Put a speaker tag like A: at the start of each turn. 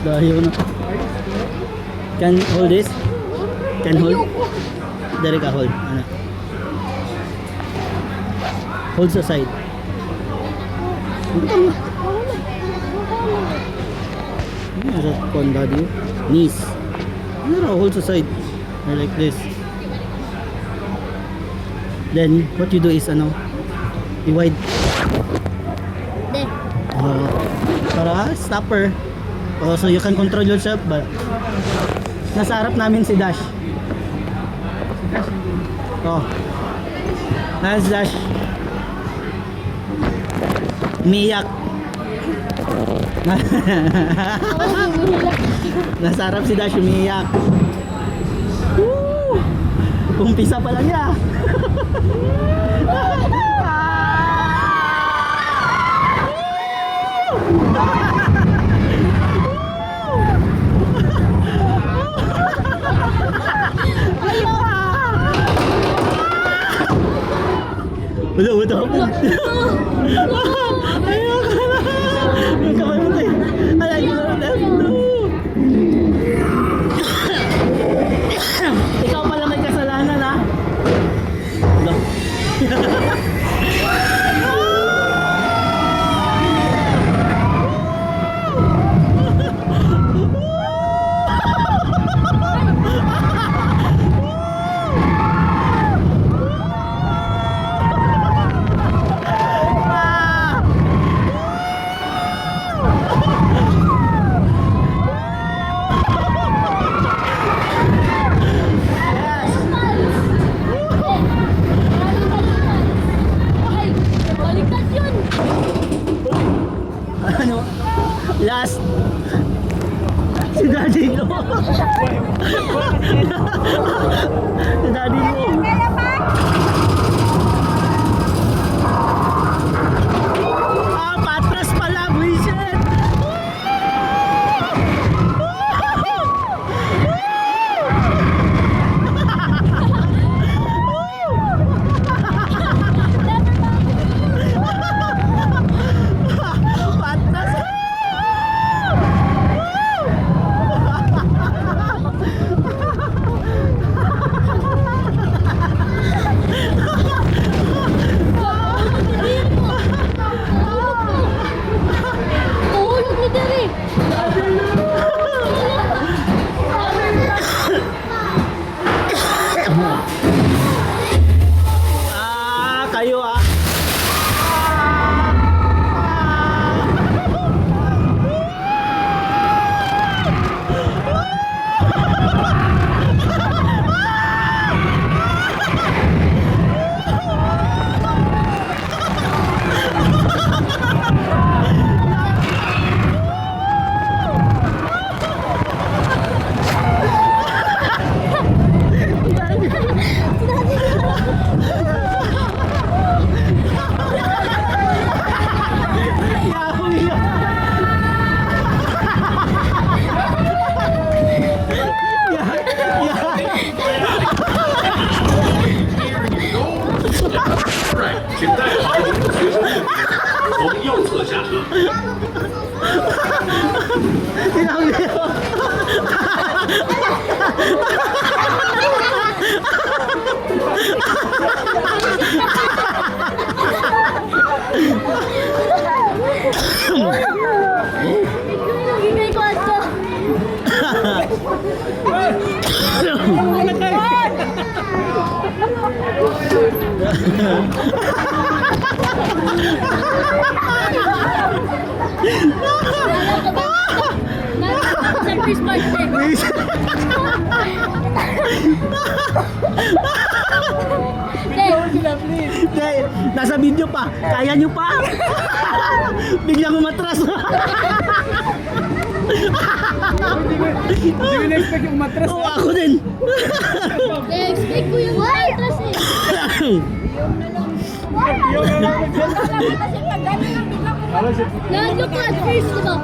A: Dahil na. Can hold this? Can hold? Dari ka hold. Ano? Hold sa side. Ano sa con daddy? Knees. Ano raw? Hold sa side. Like this. Then, what you do is ano? I-wide.
B: There.
A: Para stopper. So you can control yourself but nasa harap namin si Dash. Oh. Nice Dash. Umiiyak. Nasa harap si Dash umiiyak. Woo! Umpisa pa lang niya. Wala, wala. Ayaw ka na. Ang kamay mo tayo. Alay mo na left. Ikaw pala may kasalanan, ha? Wala. Ano? Last. Si daddy mo. Si daddy mo. Ah, patras pala, buisit. Kayo ah. Nasa video pa, kaya nyo pa. Biglang umatras.
C: Hindi ko na-expect yung umatras.
A: Oo, ako din.
B: Na-expect ko yung umatras eh. Lalo ka, first ko ba?